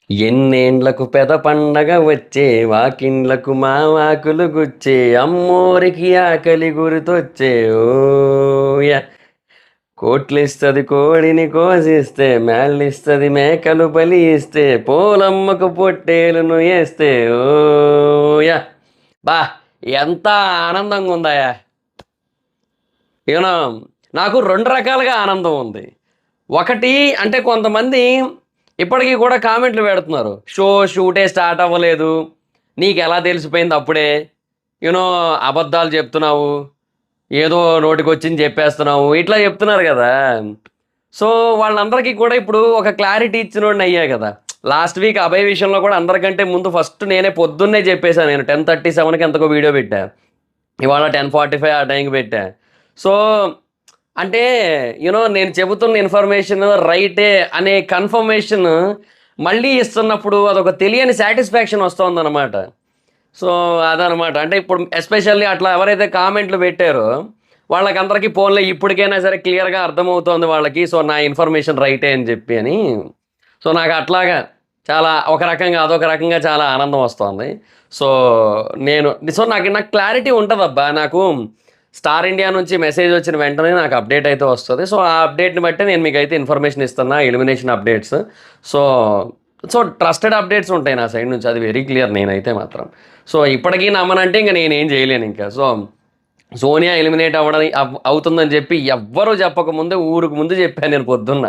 ఎన్నేండ్లకు పెద పండగ వచ్చే వాకిండ్లకు మావాకులు గుచ్చే అమ్మోరికి ఆకలి గురితొచ్చే ఓయ కోట్లిస్తది కోడిని కోసిస్తే మేళ్ళిస్తది మేకలు బలి ఇస్తే పోలమ్మకు పొట్టేలును వేస్తే ఓయ బా ఎంత ఆనందంగా ఉందాయా యూనో నాకు రెండు రకాలుగా ఆనందం ఉంది. ఒకటి అంటే కొంతమంది ఇప్పటికీ కూడా కామెంట్లు పెడుతున్నారు. షూటే స్టార్ట్ అవ్వలేదు. నీకెలా తెలిసిపోయింది అప్పుడే? యూనో అబద్ధాలు చెప్తున్నావు. ఏదో నోటికొచ్చింది చెప్పేస్తున్నావు. ఇట్లా చెప్తున్నారు గదా! సో, వాళ్ళందరికీ కూడా ఇప్పుడు ఒక క్లారిటీ ఇచ్చినోడిని అయ్యా గదా! లాస్ట్ వీక్ అభయ్ విషయంలో కూడా అందరికంటే ముందు ఫస్ట్ నేనే పొద్దున్నే చెప్పేసాను. నేను 10:37కి ఎంతకో వీడియో పెట్టా. ఇవాళ 10:45 ఆ టైంకి పెట్టా. సో, అంటే నేను చెబుతున్న ఇన్ఫర్మేషన్ రైటే అనే కన్ఫర్మేషన్ మళ్ళీ ఇస్తున్నప్పుడు అదొక తెలియని సాటిస్ఫాక్షన్ వస్తోందనమాట. సో, అదనమాట. అంటే ఇప్పుడు ఎస్పెషల్లీ అట్లా ఎవరైతే కామెంట్లు పెట్టారో వాళ్ళకందరికీ పోన్లే ఇప్పటికైనా సరే క్లియర్‌గా అర్థమవుతోంది వాళ్ళకి. సో, నా ఇన్ఫర్మేషన్ రైటే అని చెప్పి అని. సో, నాకు అట్లాగా చాలా ఒక రకంగా అదొక రకంగా చాలా ఆనందం వస్తోంది. సో, నేను నాకు నాకు క్లారిటీ ఉంటదబ్బా! నాకు స్టార్ ఇండియా నుంచి మెసేజ్ వచ్చిన వెంటనే నాకు అప్డేట్ అయితే వస్తది. సో, ఆ అప్డేట్‌ని బట్టే నేను మీకైతే ఇన్ఫర్మేషన్ ఇస్తున్నా. Elimination updates. So, trusted updates ఉంటాయి నా సైడ్ నుంచి. అది వెరీ క్లియర్ నేనైతే మాత్రం. సో, ఇప్పటికీ నమ్మనంటే ఇంక నేనేం చేయలేనింక. సో, సోనియా ఎలిమినేట్ అవుతుందని చెప్పి ఎవ్వరు చెప్పకముందే ఊరుకు ముందు చెప్పాను నేను పొద్దున్న.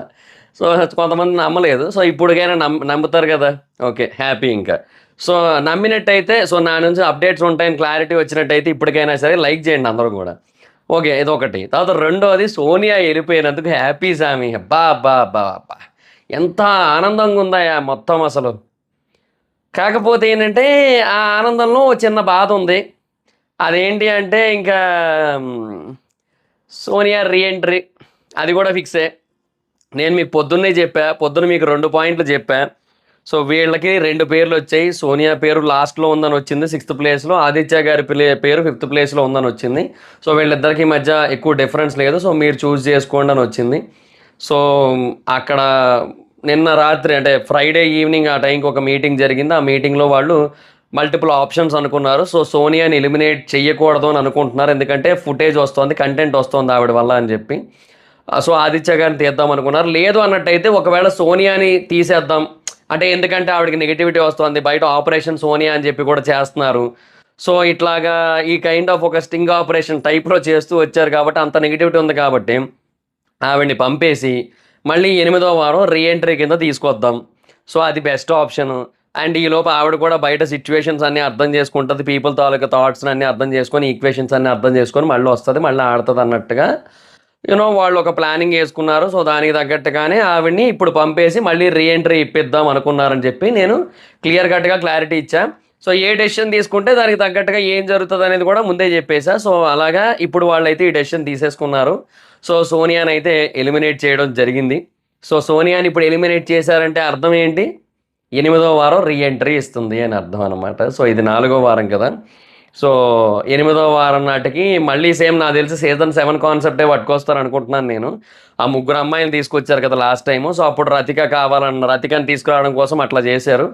సో, కొంతమంది నమ్మలేదు. సో, ఇప్పటికైనా నమ్ముతారు కదా! ఓకే. హ్యాపీ ఇంకా. సో, నమ్మినట్టయితే నా నుంచి అప్డేట్స్ ఉంటాయని క్లారిటీ వచ్చినట్టయితే ఇప్పటికైనా సరే లైక్ చేయండి అందరూ గూడా. ఓకే. ఇదొకటి. తర్వాత రెండోది సోనియా ఎళ్ళిపోయినందుకు హ్యాపీ సామి. అబ్బా! అబ్బా! అబ్బా! అబ్బా! ఎంత ఆనందంగా ఉందాయా మొత్తం అసలు. కాకపోతే ఏంటంటే, ఆ ఆనందంలో ఓ చిన్న బాధుంది. అదేంటి అంటే ఇంకా సోనియా రీ ఎంట్రీ. అది గూడా ఫిక్సే. నేను మీకు పొద్దున్నే చెప్పా. పొద్దున మీకు 2 పాయింట్లు చెప్పా. సో, వీళ్ళకి 2 పేర్లొచ్చాయి. సోనియా పేరు లాస్ట్‌లో ఉందనొచ్చింది. సిక్స్త్ ప్లేస్‌లో. ఆదిత్య గారి పేరు ఫిఫ్త్ ప్లేస్‌లో ఉందనొచ్చింది. సో, వీళ్ళిద్దరికీ మధ్య ఎక్కువ డిఫరెన్స్ లేదు. సో, మీరు చూజ్ చేసుకోండనొచ్చింది. సో, అక్కడ నిన్న రాత్రి అంటే ఫ్రైడే ఈవినింగ్ ఆ టైంకి ఒక మీటింగ్ జరిగింది. ఆ మీటింగ్‌లో వాళ్ళు మల్టిపుల్ ఆప్షన్స్ అనుకున్నారు. సో, సోనియాని ఎలిమినేట్ చెయ్యకూడదు అని అనుకుంటున్నారు. ఎందుకంటే ఫుటేజ్ వస్తోంది. కంటెంట్ వస్తోంది ఆవిడ వల్ల అని చెప్పి. సో, ఆదిత్య గారిని తీద్దాం అనుకున్నారు. లేదు అన్నట్టయితే ఒకవేళ సోనియాని తీసేద్దాం. అంటే ఎందుకంటే ఆవిడకి నెగటివిటీ వస్తోంది. బయట ఆపరేషన్ సోనియా అని చెప్పి కూడా చేస్తున్నారు. సో, ఇట్లాగా ఈ కైండ్ ఆఫ్ ఒక స్టింగ్ ఆపరేషన్ టైప్‌లో చేస్తూ వచ్చారు కాబట్టి అంత నెగటివిటీ ఉంది కాబట్టి ఆవిడని పంపేసి మళ్ళీ 8వ వారం రీ ఎంట్రీ కింద తీసుకొద్దాం. సో, అది బెస్ట్ ఆప్షను. అండ్ ఈలోపు ఆవిడ కూడా బయట సిట్యుయేషన్స్ అన్నీ అర్థం చేసుకుంటది. పీపుల్ తాలూకా థాట్స్‌ని అన్నీ అర్థం చేసుకొని, ఈక్వేషన్స్ అన్నీ అర్థం చేసుకొని మళ్ళీ వస్తది. మళ్ళీ ఆడతదన్నట్టుగా వాళ్ళు ఒక ప్లానింగ్ యేసుకున్నారు. సో, దానికి తగ్గట్టుగానే ఆవిడని ఇప్పుడు పంపేసి మళ్ళీ రీ ఎంట్రీ ఇప్పిద్దాం అనుకున్నారని చెప్పి నేను క్లియర్ కట్‌గా క్లారిటీ ఇచ్చా. సో, ఏ డెసిషన్ తీసుకుంటే దానికి తగ్గట్టుగా ఏం జరుగుతదనేది కూడా ముందే చెప్పేసా. సో, అలాగా ఇప్పుడు వాళ్ళైతే ఈ డెసిషన్ తీసేసుకున్నారు. సో, సోనియానైతే ఎలిమినేట్ చేయడం జరిగింది. సో, సోనియాని ఇప్పుడు ఎలిమినేట్ చేశారంటే అర్థం ఏంటి? 8వ వారం రీ ఎంట్రీ ఇస్తుంది అని అర్థం అనమాట. సో, ఇది 4గో వారం కదా! సో, 8వ వారం నాటికి మళ్ళీ సేమ్ నాకు తెలిసి సీజన్ 7 కాన్సెప్టే పట్టుకొస్తారనుకుంటున్నాను నేను. ఆ ముగ్గురు అమ్మాయిలని తీసుకొచ్చారు కదా లాస్ట్ టైము. సో, అప్పుడు రతిక కావాలన్న రతికని తీసుకురావడం కోసం అట్లా చేశారు.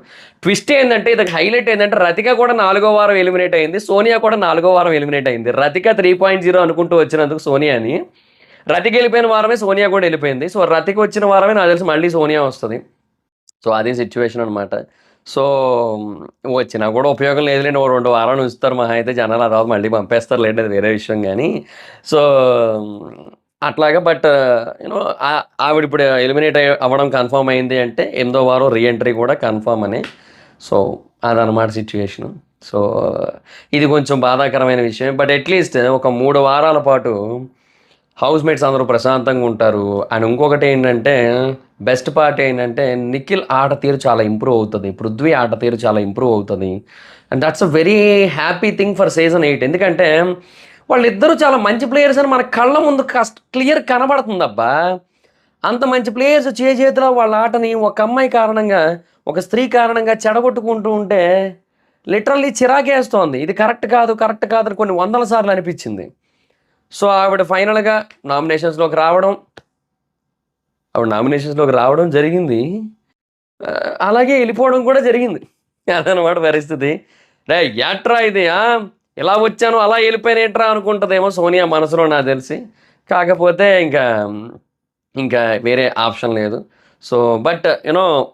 ట్విస్ట్ ఏందంటే ఇది హైలైట్ ఏందంటే రతిక కూడా 4గో వారం ఎలిమినేట్ అయింది. సోనియా కూడా 4గో వారం ఎలిమినేట్ అయింది. రతిక 3.0 అనుకుంటూ వచ్చినందుకు సోనియాని. రతిక ఎళ్ళిపోయిన వారమే సోనియా కూడా ఎళ్ళిపోయింది. సో, రతిక వచ్చిన వారమే నాకు తెలిసి మళ్ళీ సోనియా వస్తది. సో, అది సిట్యుయేషన్ అనమాట. సో, వచ్చినా కూడా ఉపయోగం లేదులెండి. ఓ 2 వారాలు ఉంచుతారు మహా అయితే జనాలు. ఆ తర్వాత మళ్ళీ పంపేస్తారులెండి. అది వేరే విషయం గానీ. సో, అట్లాగా బట్ ఆవిడిప్పుడు ఎలిమినేట్ అవ్వడం కన్ఫర్మ్ అయింది అంటే 8వ వారం రీ ఎంట్రీ కూడా కన్ఫర్మ్ అని. సో, అదనమాట సిట్యుయేషను. సో, ఇది కొంచెం బాధాకరమైన విషయమే. బట్ అట్‌లీస్ట్ ఒక 3 వారాల పాటు హౌస్‌మేట్స్ అందరూ ప్రశాంతంగా ఉంటారు. అండ్ ఇంకొకటేంటంటే, బెస్ట్ పార్ట్ ఏంటంటే, నిఖిల్ ఆట తీరు చాలా ఇంప్రూవ్ అవుతది. పృథ్వీ ఆట తీరు చాలా ఇంప్రూవ్ అవుతది. And that's a very happy thing for season 8. ఎందుకంటే, వాళ్ళిద్దరూ చాలా మంచి ప్లేయర్స్ అని మన కళ్ళ ముందు క్లియర్ కనబడుతుందబ్బా! అంత మంచి ప్లేయర్స్ చేతిలో వాళ్ళ ఆటని ఒక అమ్మాయి కారణంగా, ఒక స్త్రీ కారణంగా చెడగొట్టుకుంటూ ఉంటే, లిటరల్లీ చిరాకేస్తోంది. ఇది కరెక్ట్ కాదు, కరెక్ట్ కాదని కొన్ని వందల సార్లు అనిపిచ్చింది. సో, నామినేషన్స్‌లోకి రావడం జరిగింది. అలాగే వెళ్ళిపోవడం కూడా జరిగింది. అదనమాట పరిస్థితి. రేయ్! ఏట్రా ఇది ఇలా వచ్చాను అలా వెళ్ళిపోయానేంట్రా అనుకుంటదేమో సోనియా మనసులో నాకు తెలిసి. కాకపోతే ఇంకా వేరే ఆప్షన్ లేదు. సో, బట్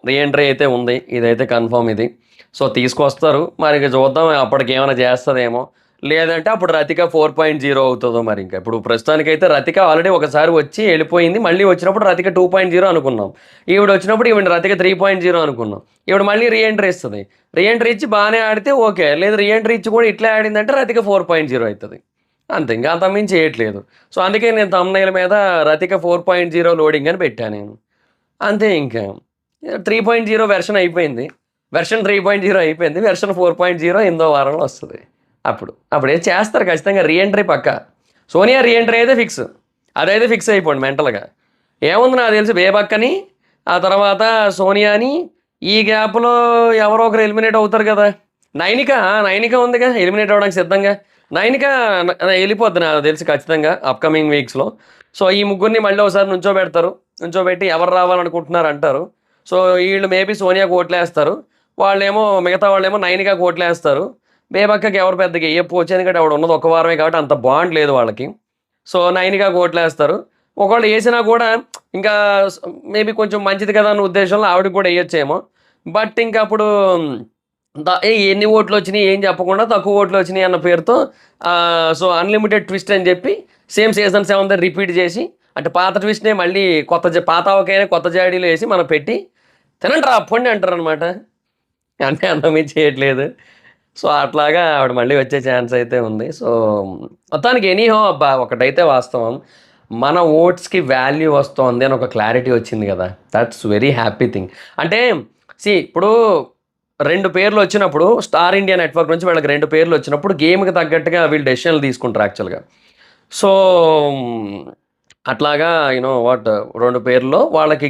రీ ఎంట్రీ అయితే ఉంది. ఇదైతే కన్ఫర్మ్ ఇది. సో, తీసుకొస్తారు. మరిక చూద్దాం అప్పటికేమైనా చేస్తదేమో! లేదంటే అప్పుడు 'రతిక 4.0' అవుతదో మరింక. ఇప్పుడు ప్రస్తుతానికైతే 'రతిక' ఆల్రెడీ ఒకసారి వచ్చి ఎళ్ళిపోయింది. మళ్ళీ వచ్చినప్పుడు 'రతిక 2.0' అనుకున్నాం. ఈవిడొచ్చినప్పుడు ఈవిడ 'రతిక 3.0' అనుకున్నాం. ఈవిడ మళ్ళీ రీ ఎంట్రీ ఇస్తది. రీ ఎంట్రీ ఇచ్చి బానే ఆడితే ఓకే. లేదు రీ ఎంట్రీ ఇచ్చి కూడా ఇట్లే ఆడిందంటే 'రతిక 4.0' అయితది. అంతే. ఇంక అంతకుమించి చేయట్లేదు. సో, అందుకే నేను థంబ్‌నెయిల్ మీద 'రతిక 4.0 లోడింగ్' అని పెట్టా నేను. అంతే ఇంకా. 3.0 వెర్షన్ అయిపోయింది. వెర్షన్ 3.0 అయిపోయింది. వెర్షన్ 4.0 ఎనిమిదో వారంలో వస్తది. అప్పుడేదో చేస్తారు ఖచ్చితంగా రీ ఎంట్రీ పక్కా. సోనియా రీ ఎంట్రీ అయితే ఫిక్స్. అదైతే ఫిక్స్ అయిపోండి మెంటల్‌గా. ఏముంది నాకు తెలిసి బేబక్కని, ఆ తర్వాత సోనియాని, ఈ గ్యాప్‌లో ఎవరో ఒకరు ఎలిమినేట్ అవుతారు కదా! నైనిక ఉందిగా ఎలిమినేట్ అవ్వడానికి సిద్ధంగా. నైనిక ఎళ్ళిపోద్ది నాకు తెలిసి ఖచ్చితంగా అప్‌కమింగ్ వీక్స్‌లో. సో, ఈ ముగ్గురిని మళ్ళీ ఒకసారి నుంచోబెడతారు. నుంచోబెట్టి ఎవరు రావాలనుకుంటున్నారు అంటారు. సో, ఈళ్ళు మేబీ సోనియాకి ఓట్లేస్తారు. మిగతా వాళ్ళేమో నైనికాకి ఓట్లేస్తారు. బేబక్కకి ఎవరు పెద్దగా ఎయ్యకపోవచ్చు. ఎందుకంటే ఆవిడ ఉన్నది ఒక వారమే కాబట్టి అంత బాండ్ లేదు వాళ్ళకి. సో, నైనికాకి ఓట్లేస్తారు. ఒకవేళ ఏసినా కూడా ఇంకా స్ మేబీ కొంచెం మంచిది కదా అన్న ఉద్దేశంలో ఆవిడకి కూడా ఎయచ్చేమో. బట్ ఇంక అప్పుడు ఎన్ని ఓట్లొచ్చినియి ఏం చెప్పకుండా తక్కువ ఓట్లొచ్చినియి అన్న పేరుతో సో, అన్‌లిమిటెడ్ ట్విస్ట్ అని చెప్పి సేమ్ సీజన్ 7 రిపీట్ చేసి అంటే పాత ట్విస్ట్‌నే మళ్ళీ పాత ఆవకాయనే కొత్త జాడీలో ఏసి మనం పెట్టి తినండ్రా పొండి అంటారనమాట. అంటే అంతకుమించి చేయట్లేదు. సో, అట్లాగా ఆవిడ మళ్ళీ వచ్చే ఛాన్స్ అయితే ఉంది. సో, మొత్తానికి ఎనీహౌ అబ్బా! ఒకటైతే వాస్తవం. మన ఓట్స్‌కి వాల్యూ వస్తోంది అని ఒక క్లారిటీ వచ్చింది గదా! That's very happy thing. అంటే ఇప్పుడు 2 పేర్లొచ్చినప్పుడు 'స్టార్ ఇండియా నెట్‌వర్క్' నుంచి వీళ్ళకి 2 పేర్లొచ్చినప్పుడు గేమ్‌కి తగ్గట్టుగా వీళ్ళు డెసిషన్‌లు తీసుకుంటారు యాక్చువల్‌గా. సో, అట్లాగా 2 పేర్లో వాళ్ళకి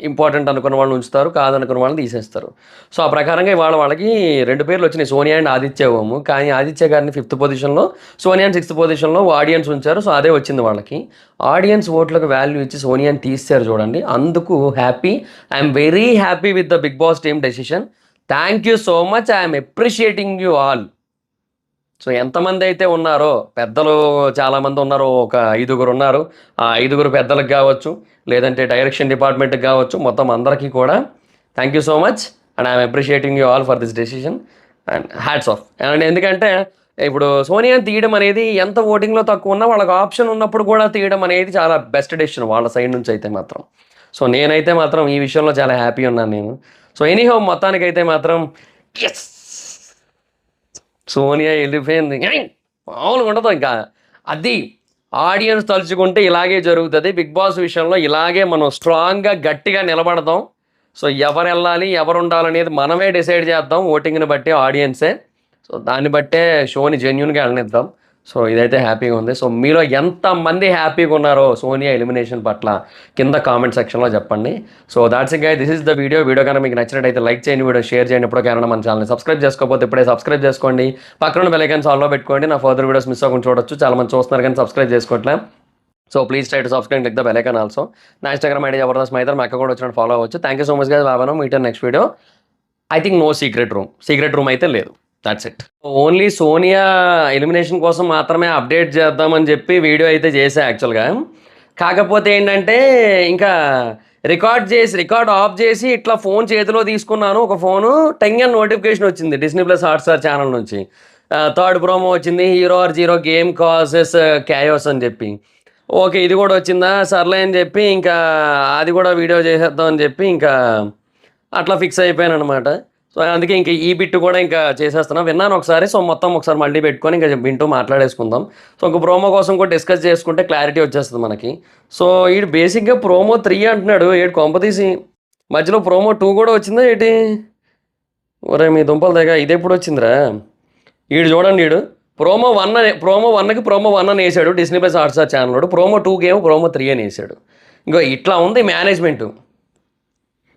ఇంపార్టెంట్ అనుకున్న వాళ్ళని ఉంచుతారు. కాదనుకున్న వాళ్ళని తీసేస్తారు. సో, ఆ ప్రకారంగా ఇవాళ వాళ్ళకి 2 పేర్లొచ్చినాయి. సోనియా అండ్ ఆదిత్య ఓము. కానీ ఆదిత్య గారిని 5థ్ పొజిషన్‌లో, సోనియాని 6థ్ పొజిషన్‌లో ఆడియన్స్ ఉంచారు. సో, అదే వచ్చింది వాళ్ళకి. ఆడియన్స్ ఓట్లకు వాల్యూ ఇచ్చి సోనియాని తీసేశారు చూడండి. అందుకు happy. I'm very happy with the 'Bigg Boss' team decision. Thank you so much. I'm appreciating you all. So, ఎంతమందైతే ఉన్నారో పెద్దలు చాలామంది ఉన్నారు. ఒక ఐదుగురున్నారు. ఆ ఐదుగురు పెద్దలకు గావచ్చు, లేదంటే డైరెక్షన్ డిపార్ట్‌మెంట్‌కి గావచ్చు, మొత్తం అందరికీ కూడా thank you so much. And I'm appreciating you all for this decision. And hats off. And ఎందుకంటే ఇప్పుడు సోనియాని తీయడం అనేది ఎంత ఓటింగ్‌లో తక్కువున్నా వాళ్ళకి ఆప్షన్ ఉన్నప్పుడు కూడా తీయడం అనేది చాలా బెస్ట్ డెసిషన్ వాళ్ళ సైడ్ నుంచి అయితే మాత్రం. సో, నేనైతే మాత్రం ఈ విషయంలో చాలా హ్యాపీ ఉన్నాను నేను. సో, ఎనీహౌ మొత్తానికైతే మాత్రం యెస్! సోనియా ఎళ్ళిపోయింది. మామూలుగా ఉండదు ఇంకా. అది ఆడియన్స్ తలుచుకుంటే ఇలాగే జరుగుతది. 'బిగ్ బాస్' విషయంలో ఇలాగే మనం స్ట్రాంగ్‌గా, గట్టిగా నిలబడదాం. సో, ఎవరెళ్ళాలి, ఎవరుండాలనేది మనమే డిసైడ్ చేద్దాం. ఓటింగ్‌ని బట్టి ఆడియన్సే. సో, దాన్ని బట్టే షోని జెన్యూన్‌గా ఎళ్ళనిద్దాం. సో, ఇదైతే హ్యాపీగా ఉంది. సో, మీలో ఎంతమంది హ్యాపీగా ఉన్నారో సోనియా ఎలిమినేషన్ పట్ల కింద కామెంట్ సెక్షన్‌లో చెప్పండి. So, that's it guys. This is the video. Video కనుక మీకు నచ్చినట్టయితే లైక్ చేయండి. వీడియో షేర్ చేయండి. ఎప్పటికైనా మన ఛానల్‌ని సబ్స్క్రైబ్ చేసుకోకపోతే ఇప్పుడే సబ్స్క్రైబ్ చేసుకోండి. పక్కనున్న బెల్ ఐకాన్స్ ఆల్‌లో పెట్టుకోండి. నా ఫర్దర్ వీడియోస్ మిస్ అవ్వకుండా చూడొచ్చు. చాలా మంది చూస్తున్నారు కానీ సబ్స్క్రైబ్ చేసుకోవట్లే. So, please try to subscribe and click the bell icon also. నా ఇన్‌స్టాగ్రామ్ ఐడీ జబర్దస్త్ మైదర్. మా అక్క కూడా వచ్చినట్టు ఫాలో అవ్వచ్చు. Thank you so much guys. Bye bye now. Meet in next video. I think no secret room. Secret room అయితే లేదు. That's it. Only Sonia elimination కోసం మాత్రమే అప్డేట్ చేద్దామని చెప్పి వీడియో అయితే చేశా యాక్చువల్‌గా. కాకపోతే ఏంటంటే ఇంకా రికార్డ్ ఆఫ్ చేసి ఇట్లా ఫోన్ చేతిలో తీసుకున్నాను. ఒక ఫోను టంగ్ అని నోటిఫికేషన్ వచ్చింది. డిస్నీ ప్లస్ హాట్‌స్టార్ ఛానల్ నుంచి. థర్డ్ ప్రోమో వచ్చింది. Hero or zero game causes chaos అని చెప్పి. ఓకే. ఇది కూడా వచ్చిందా? సర్లే అని చెప్పి ఇంకా అది కూడా వీడియో చేసేద్దాం అని చెప్పి ఇంకా అట్లా ఫిక్స్ అయిపోయాననమాట. సో, అందుకే ఇంక ఈ బిట్ కూడా ఇంకా చేసేస్తున్నా. విన్నాను ఒకసారి. సో, మొత్తం ఒకసారి మళ్ళీ పెట్టుకొని ఇంక వింటూ మాట్లాడేసుకుందాం. సో, ఇంక ప్రోమో కోసం కూడా డిస్కస్ చేసుకుంటే క్లారిటీ వచ్చేస్తది మనకి. సో, ఈడు బేసిక్‌గా ప్రోమో 3 అంటున్నాడు. ఏటి కొంపదీసి మధ్యలో ప్రోమో 2 కూడా వచ్చిందా ఏటి? ఒరేయ్ మీ దుంపల తెగ ఇదెప్పుడొచ్చిందిరా? ఈడు చూడండి ఈడు. ప్రోమో 1కి ప్రోమో 1 అని ఏసాడు డిస్నీ ప్లస్ హాట్‌స్టార్ ఛానలోడు. ప్రోమో 2కేమో ప్రోమో 3 అని ఏసాడు. ఇగో ఇట్లా ఉంది మేనేజ్‌మెంటు.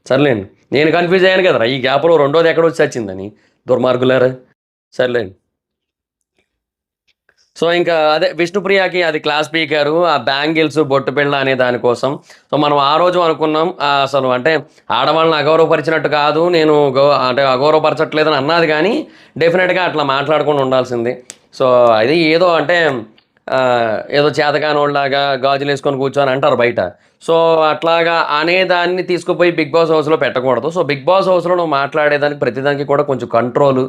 సర్లేండి. నేను కన్‌ఫ్యూజ్ అయ్యాను కదరా! ఈ గ్యాప్‌లో రెండోది ఎక్కడొచ్చి సచ్చిందని. దుర్మార్గులారా! సర్లేండి. సో ఇంకా అదే విష్ణుప్రియకి అది క్లాస్ పీకారు ఆ బ్యాంగిల్స్ బొట్టు పిల్ల అనే దానికోసం. సో మనం ఆ రోజు అనుకున్నాం అసలు అంటే ఆడవాళ్ళని అగౌరవపరిచినట్టు కాదు, నేను అంటే అగౌరవపరచట్లేదని అన్నది కానీ డెఫినెట్గా అట్లా మాట్లాడకుండా ఉండాల్సింది. సో అది ఏదో అంటే ఆ, ఏదో చేతకానోళ్ళలాగా గాజులు వేసుకొని కూర్చొని అంటారు బయట. సో అట్లాగా అనేదాన్ని తీసుకుపోయి బిగ్ బాస్ హౌస్లో పెట్టకూడదు. సో బిగ్ బాస్ హౌస్లో నువ్వు మాట్లాడేదానికి ప్రతిదానికి కూడా కొంచెం కంట్రోల్,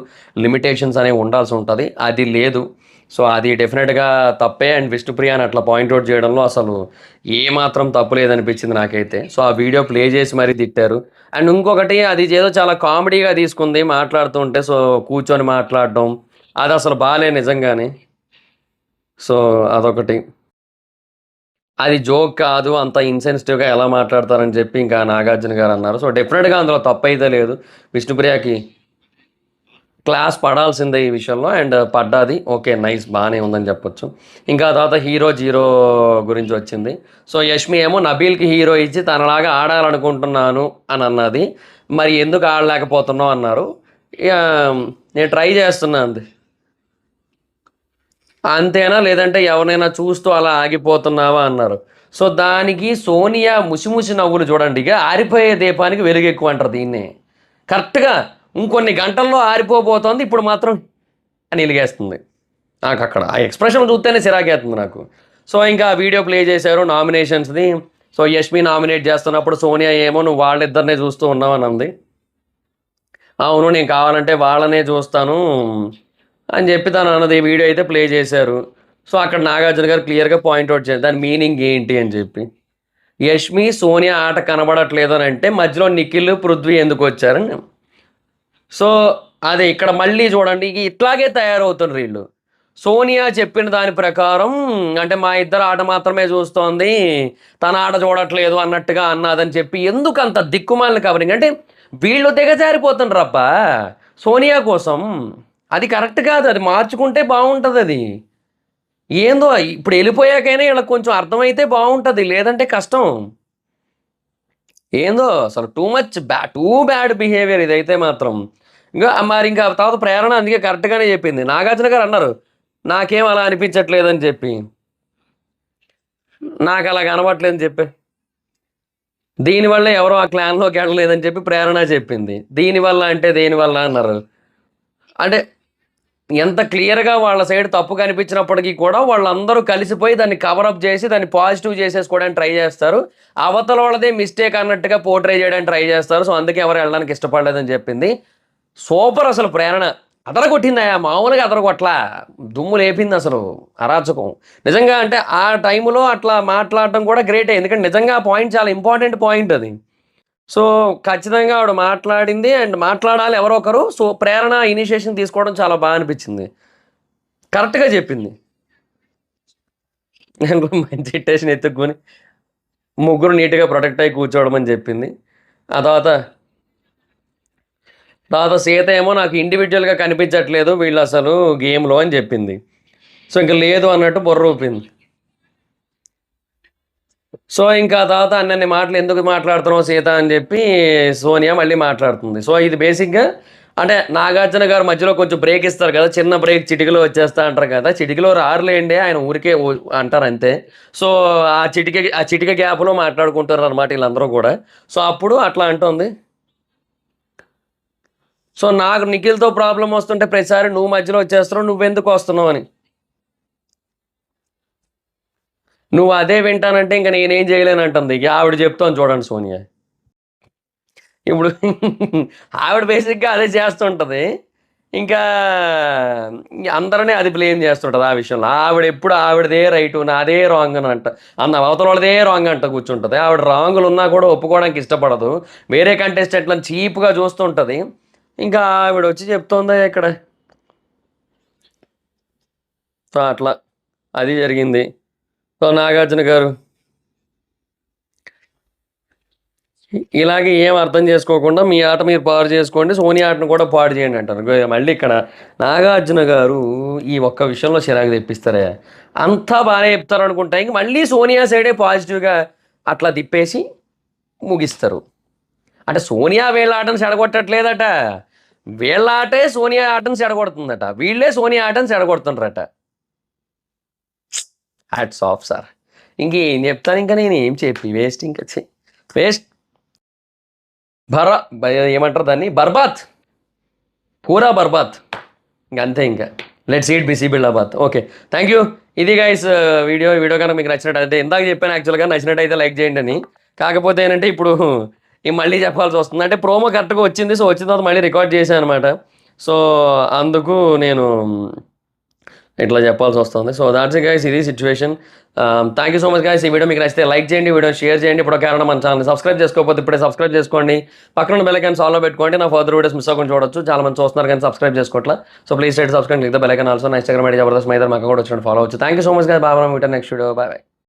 లిమిటేషన్స్ అనేవి ఉండాల్సి ఉంటుంది. అది లేదు. సో అది డెఫినెట్గా తప్పే. అండ్ విష్ణుప్రియాని అట్లా పాయింట్అవుట్ చేయడంలో అసలు ఏమాత్రం తప్పు లేదనిపించింది నాకైతే. సో ఆ వీడియో ప్లే చేసి మరీ తిట్టారు. అండ్ ఇంకొకటి అది ఏదో చాలా కామెడీగా తీసుకుంది మాట్లాడుతుంటే. సో కూర్చొని మాట్లాడడం అది అసలు బాగాలే నిజంగానే. సో అదొకటి. అది జోక్ కాదు, అంత ఇన్సెన్సిటివ్గా ఎలా మాట్లాడతారని చెప్పి ఇంకా నాగార్జున గారు అన్నారు. సో డెఫినెట్గా అందులో తప్పైతే లేదు. విష్ణుప్రియకి క్లాస్ పడాల్సిందే ఈ విషయంలో. అండ్ పడ్డాది. ఓకే, నైస్, బాగానే ఉందని చెప్పొచ్చు. ఇంకా తర్వాత హీరో జీరో గురించి వచ్చింది. సో యష్మి ఏమో నబీల్కి హీరో ఇచ్చి తనలాగా ఆడాలనుకుంటున్నాను అని అన్నది. మరి ఎందుకు ఆడలేకపోతున్నావు అన్నారు. ఇక నేను ట్రై చేస్తున్నా అంది. అంతేనా, లేదంటే ఎవరినైనా చూస్తూ అలా ఆగిపోతున్నావా అన్నారు. సో దానికి సోనియా ముసిముసి నవ్వులు చూడండి. ఇక ఆరిపోయే దీపానికి వెలుగు ఎక్కువ అంటారు దీన్నే. కరెక్ట్గా ఇంకొన్ని గంటల్లో ఆరిపోబోతోంది, ఇప్పుడు మాత్రం అని వెలిగేస్తుంది. నాకు అక్కడ ఆ ఎక్స్ప్రెషన్ చూస్తేనే చిరాకేస్తుంది నాకు. సో ఇంకా వీడియో ప్లే చేశారు నామినేషన్స్ది. సో యష్మి నామినేట్ చేస్తున్నప్పుడు సోనియా ఏమో నువ్వు వాళ్ళిద్దరినే చూస్తూ ఉన్నావని అంది. అవును, నేను కావాలంటే వాళ్ళనే చూస్తాను అని చెప్పి తను అన్నది. వీడియో అయితే ప్లే చేశారు. సో అక్కడ నాగార్జున గారు క్లియర్గా పాయింట్అవుట్ చేశారు దాని మీనింగ్ ఏంటి అని చెప్పి. యష్మి సోనియా ఆట కనబడట్లేదు అని అంటే మధ్యలో నిఖిల్ పృథ్వీ ఎందుకు వచ్చారని. సో అదే ఇక్కడ మళ్ళీ చూడండి, ఇట్లాగే తయారవుతున్నారు వీళ్ళు. సోనియా చెప్పిన దాని ప్రకారం అంటే మా ఇద్దరు ఆట మాత్రమే చూస్తోంది, తన ఆట చూడట్లేదు అన్నట్టుగా అన్నదని చెప్పి ఎందుకు అంత దిక్కుమాలిన కవరింగ్ అంటే వీళ్ళు దిగజారిపోతున్నారు అబ్బా సోనియా కోసం. అది కరెక్ట్ కాదు, అది మార్చుకుంటే బాగుంటుంది. అది ఏందో ఇప్పుడు వెళ్ళిపోయాకైనా వీళ్ళకి కొంచెం అర్థమైతే బాగుంటుంది, లేదంటే కష్టం. ఏందో అసలు టూ బ్యాడ్ బిహేవియర్ ఇదైతే మాత్రం. ఇంకా మరి ఇంకా తర్వాత ప్రేరణ అందుకే కరెక్ట్గానే చెప్పింది. నాగార్జున గారు అన్నారు నాకేం అలా అనిపించట్లేదని చెప్పి, నాకు అలా కనబట్లేదని చెప్పి, దీనివల్ల ఎవరో ఆ క్లాన్లోకి వెళ్ళలేదని చెప్పి ప్రేరణ చెప్పింది. దీనివల్ల అంటే దేనివల్ల అన్నారు. అంటే ఎంత క్లియర్గా వాళ్ళ సైడ్ తప్పు కనిపించినప్పటికీ కూడా వాళ్ళందరూ కలిసిపోయి దాన్ని కవరప్ చేసి దాన్ని పాజిటివ్ చేసేసుకోవడానికి ట్రై చేస్తారు. అవతల వాళ్ళదే మిస్టేక్ అన్నట్టుగా పోర్ట్రే చేయడానికి ట్రై చేస్తారు. సో అందుకే ఎవరు వెళ్ళడానికి ఇష్టపడలేదని చెప్పింది. సూపర్ అసలు ప్రేరణ అదరగొట్టిందయా, మామూలుగా అదరగొట్లా, దుమ్ము లేపింది అసలు, అరాచకం నిజంగా. అంటే ఆ టైంలో అట్లా మాట్లాడటం కూడా గ్రేటే, ఎందుకంటే నిజంగా ఆ పాయింట్ చాలా ఇంపార్టెంట్ పాయింట్ అది. సో ఖచ్చితంగా ఆవిడ మాట్లాడింది అండ్ మాట్లాడాలి ఎవరో ఒకరు. సో ప్రేరణ ఇనిషియేషన్ తీసుకోవడం చాలా బాగా అనిపించింది, కరెక్ట్గా చెప్పింది. మంచి ఇటేషన్ ఎత్తుక్కొని ముగ్గురు నీట్గా ప్రొటెక్ట్ అయ్యి కూర్చోవడం అని చెప్పింది. ఆ తర్వాత తర్వాత సీత ఏమో నాకు ఇండివిజువల్గా కనిపించట్లేదు వీళ్ళు అసలు గేమ్లో అని చెప్పింది. సో ఇంకా లేదు అన్నట్టు బుర్ర ఊపింది. సో ఇంకా తర్వాత అన్నన్ని మాటలు ఎందుకు మాట్లాడుతున్నావు సీత అని చెప్పి సోనియా మళ్ళీ మాట్లాడుతుంది. సో ఇది బేసిక్గా అంటే నాగార్జున గారు మధ్యలో కొంచెం బ్రేక్ ఇస్తారు కదా, చిన్న బ్రేక్ చిటికలో వచ్చేస్తా అంటారు కదా, చిటికలో రారులేండి ఆయన ఊరికే అంటారు అంతే. సో ఆ చిటిక గ్యాప్లో మాట్లాడుకుంటారు అనమాట వీళ్ళందరూ కూడా. సో అప్పుడు అట్లా అంటుంది. సో నాకు నిఖిల్తో ప్రాబ్లం వస్తుంటే ప్రతిసారి నువ్వు మధ్యలో వచ్చేస్తున్నావు, నువ్వెందుకు వస్తున్నావు అని. నువ్వు అదే వింటానంటే ఇంకా నేనేం చేయలేను అంటుంది. ఇక ఆవిడ చెప్తాను చూడండి సోనియా. ఇప్పుడు ఆవిడ బేసిక్గా అదే చేస్తుంటుంది. ఇంకా అందరినీ అది బ్లేమ్ చేస్తుంటుంది ఆ విషయంలో. ఆవిడ ఎప్పుడు ఆవిడదే రైటు నాదే రాంగ్ అని అంట, అవతల వాళ్ళదే రాంగ్ అంట కూర్చుంటుంది. ఆవిడ రాంగులు ఉన్నా కూడా ఒప్పుకోవడానికి ఇష్టపడదు, వేరే కంటెస్టెంట్లను చీప్గా చూస్తుంటుంది. ఇంకా ఆవిడ వచ్చి చెప్తోందా ఇక్కడ. సో అట్లా అది జరిగింది. సో నాగార్జున గారు ఇలాగే ఏం అర్థం చేసుకోకుండా మీ ఆట మీరు పాడు చేసుకోండి, సోనియా ఆటను కూడా పాడు చేయండి అంటారు. మళ్ళీ ఇక్కడ నాగార్జున గారు ఈ ఒక్క విషయంలో చిరాకు తెప్పిస్తారే. అంతా బాగానే చెప్తారు అనుకుంటా, ఇంక మళ్ళీ సోనియా సైడే పాజిటివ్గా అట్లా తిప్పేసి ముగిస్తారు. అంటే సోనియా వీళ్ళ ఆటను చెడగొట్టట్లేదట, వీళ్ళ ఆటే సోనియా ఆటను చెడగొడుతుందట, వీళ్ళే సోనియా ఆటను చెడగొడుతుండ్రట. Hats off sir. ఇంకేం చెప్తాను, ఇంకా నేను ఏం చెప్పి వేస్ట్, ఇంకా వేస్ట్ ఏమంటారు దాన్ని, బర్బాత్, పూరా బర్బాత్, ఇంక అంతే. ఇంకా లెట్స్ ఈట్ బిసి బిల్డాబాద్. Okay, thank you. ఇది గైస్ వీడియో కనుక మీకు నచ్చినట్టయితే, ఇందాక చెప్పాను యాక్చువల్గా నచ్చినట్టయితే లైక్ చేయండి అని. కాకపోతే ఏంటంటే ఇప్పుడు మళ్ళీ చెప్పాల్సి వస్తుంది, అంటే ప్రోమో కరెక్ట్గా వచ్చింది. సో వచ్చిన తర్వాత మళ్ళీ రికార్డ్ చేశాను అనమాట. సో అందుకు నేను ఇట్లా చెప్పాల్సి వస్తుంది. సో దాట్స్ ఇట్ గైస్, ఇది situation. Thank you so much guys. ఈ వీడియో మీకు నచ్చితే లైక్ చేయండి, వీడియో షేర్ చేయండి. ఇప్పుడు కారణం మన ఛానల్ సబ్స్క్రైబ్ చేసుకోకపోతే ఇప్పుడే సబ్స్క్రైబ్ చేసుకోండి. పక్కన బెల్ ఐకాన్ ఆల్లో పెట్టుకోండి, నా ఫర్దర్ వీడియోస్ మిస్ అవ్వకుండా చూడొచ్చు. చాలా మంది చూస్తున్నారు కానీ సబ్స్క్రైబ్ చేసుకోవట్లా. So please subscribe click the bell icon also. నా ఇన్స్టాగ్రామ్ ఐడి జబర్దస్త్ మైదర్, మాకు కూడా వచ్చి ఫాలో అవచ్చు. Thank you so much guys. Bye, next video. Bye.